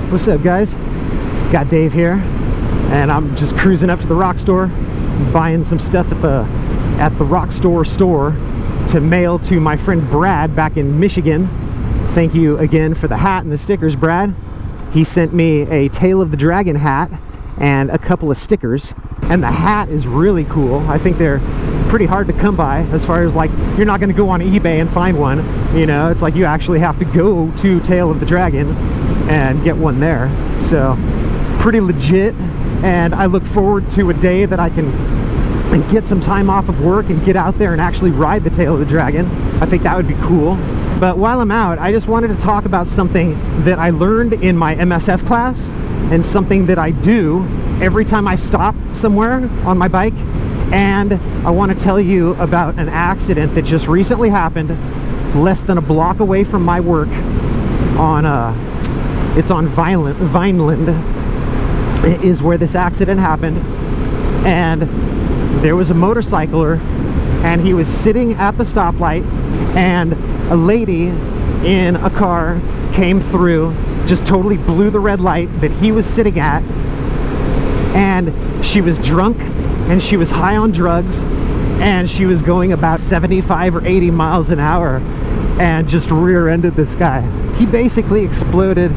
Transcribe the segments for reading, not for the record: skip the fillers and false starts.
What's up, guys? Got Dave here, and I'm just cruising up to the Rock Store, buying some stuff at the Rock Store to mail to my friend Brad back in Michigan. Thank you again for the hat and the stickers, Brad. He sent me a Tail of the Dragon hat and a couple of stickers, and the hat is really cool. I think they're pretty hard to come by, as far as like, you're not going to go on eBay and find one, you know. It's like you actually have to go to Tail of the Dragon and get one there. So pretty legit, and I look forward to a day that I can get some time off of work and get out there and actually ride the Tail of the Dragon. I think that would be cool. But while I'm out, I just wanted to talk about something that I learned in my MSF class, and something that I do every time I stop somewhere on my bike. And I want to tell you about an accident that just recently happened less than a block away from my work on it's on Vineland is where this accident happened. And there was a motorcycler, and he was sitting at the stoplight, and a lady in a car came through, just totally blew the red light that he was sitting at. And she was drunk, and she was high on drugs, and she was going about 75 or 80 miles an hour, and just rear-ended this guy. He basically exploded,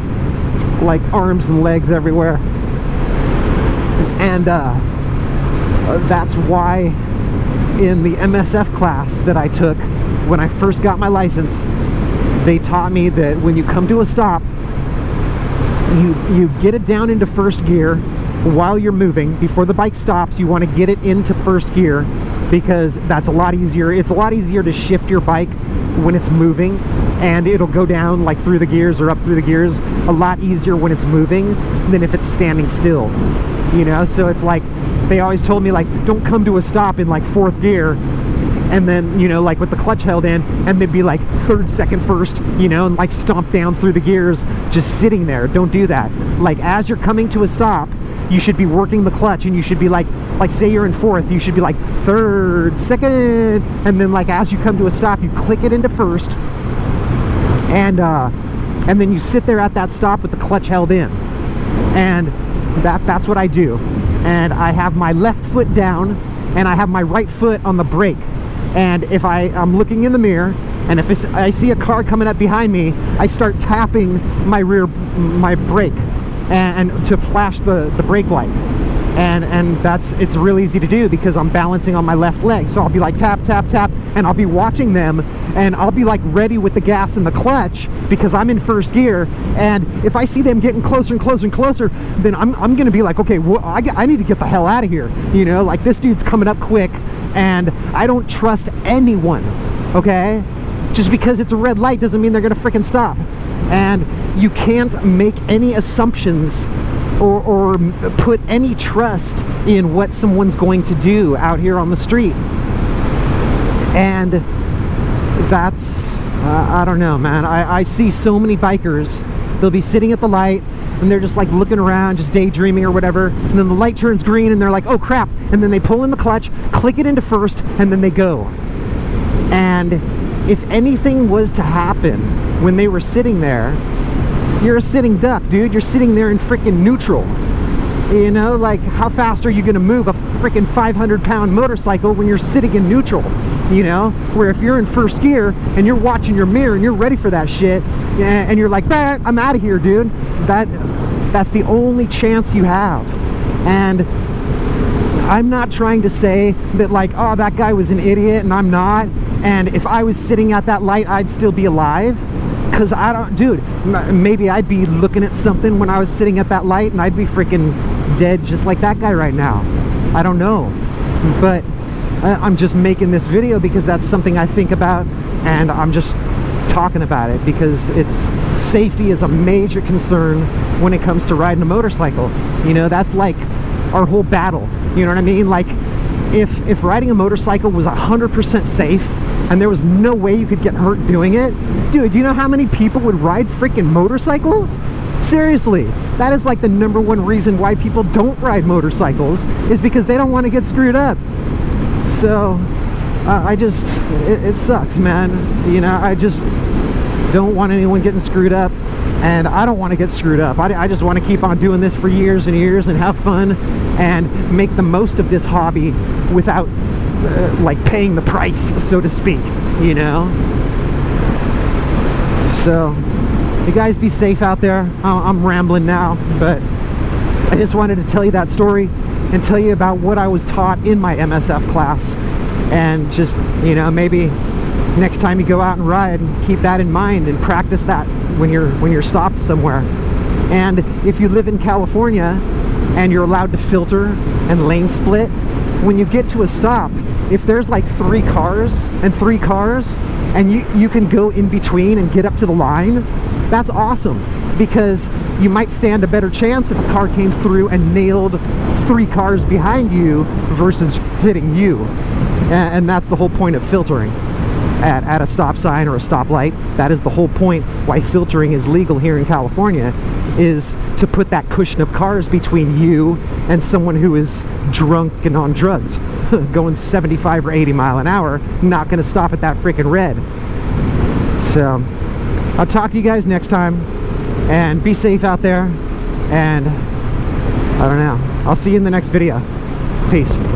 like arms and legs everywhere. And that's why in the MSF class that I took when I first got my license, they taught me that when you come to a stop, you get it down into first gear while you're moving. Before the bike stops, you want to get it into first gear, because that's a lot easier. It's a lot easier to shift your bike when it's moving, and it'll go down like through the gears or up through the gears a lot easier when it's moving than if it's standing still, you know. So it's like, they always told me, like, don't come to a stop in like fourth gear, and then, you know, like with the clutch held in, and they'd be like third, second, first, you know, and like stomp down through the gears just sitting there. Don't do that. Like, as you're coming to a stop, you should be working the clutch, and you should be like say you're in fourth, you should be like third, second, and then like as you come to a stop, you click it into first, and then you sit there at that stop with the clutch held in. And that's what I do. And I have my left foot down, and I have my right foot on the brake. And if I'm looking in the mirror, and if I see a car coming up behind me, I start tapping my brake and to flash the brake light. And it's real easy to do, because I'm balancing on my left leg. So I'll be like tap, tap, tap, and I'll be watching them, and I'll be like ready with the gas and the clutch, because I'm in first gear. And if I see them getting closer and closer and closer, then I'm gonna be like, okay, well, I need to get the hell out of here, you know, like this dude's coming up quick, and I don't trust anyone, okay? Just because it's a red light doesn't mean they're gonna freaking stop. And you can't make any assumptions or put any trust in what someone's going to do out here on the street. And that's I don't know, man. I see so many bikers, they'll be sitting at the light, and they're just like looking around, just daydreaming or whatever, and then the light turns green, and they're like, oh crap, and then they pull in the clutch, click it into first, and then they go. And if anything was to happen when they were sitting there, you're a sitting duck, dude. You're sitting there in freaking neutral. You know, like, how fast are you gonna move a freaking 500-pound motorcycle when you're sitting in neutral? You know, where if you're in first gear and you're watching your mirror and you're ready for that shit, and you're like, bah, I'm out of here, dude. That's the only chance you have. And I'm not trying to say that like, oh, that guy was an idiot, and I'm not. And if I was sitting at that light, I'd still be alive. Because I don't, dude, maybe I'd be looking at something when I was sitting at that light, and I'd be freaking dead just like that guy right now. I don't know. But I'm just making this video because that's something I think about, and I'm just talking about it because safety is a major concern when it comes to riding a motorcycle. You know, that's like our whole battle. You know what I mean? Like, if riding a motorcycle was 100% safe, and there was no way you could get hurt doing it, dude, you know how many people would ride freaking motorcycles? Seriously, that is like the #1 reason why people don't ride motorcycles, is because they don't want to get screwed up. So it sucks, man. You know, don't want anyone getting screwed up, and I don't want to get screwed up. I just want to keep on doing this for years and years and have fun and make the most of this hobby without like paying the price, so to speak, you know. So you guys be safe out there. I'm rambling now, but I just wanted to tell you that story and tell you about what I was taught in my MSF class, and just, you know, maybe next time you go out and ride, keep that in mind and practice that when you're stopped somewhere. And if you live in California and you're allowed to filter and lane split, when you get to a stop, if there's like three cars and you can go in between and get up to the line, that's awesome, because you might stand a better chance if a car came through and nailed three cars behind you versus hitting you. And that's the whole point of filtering at a stop sign or a stoplight. That is the whole point why filtering is legal here in California, is to put that cushion of cars between you and someone who is drunk and on drugs going 75 or 80 mile an hour, not going to stop at that freaking red. So I'll talk to you guys next time, and be safe out there, and I don't know, I'll see you in the next video. Peace.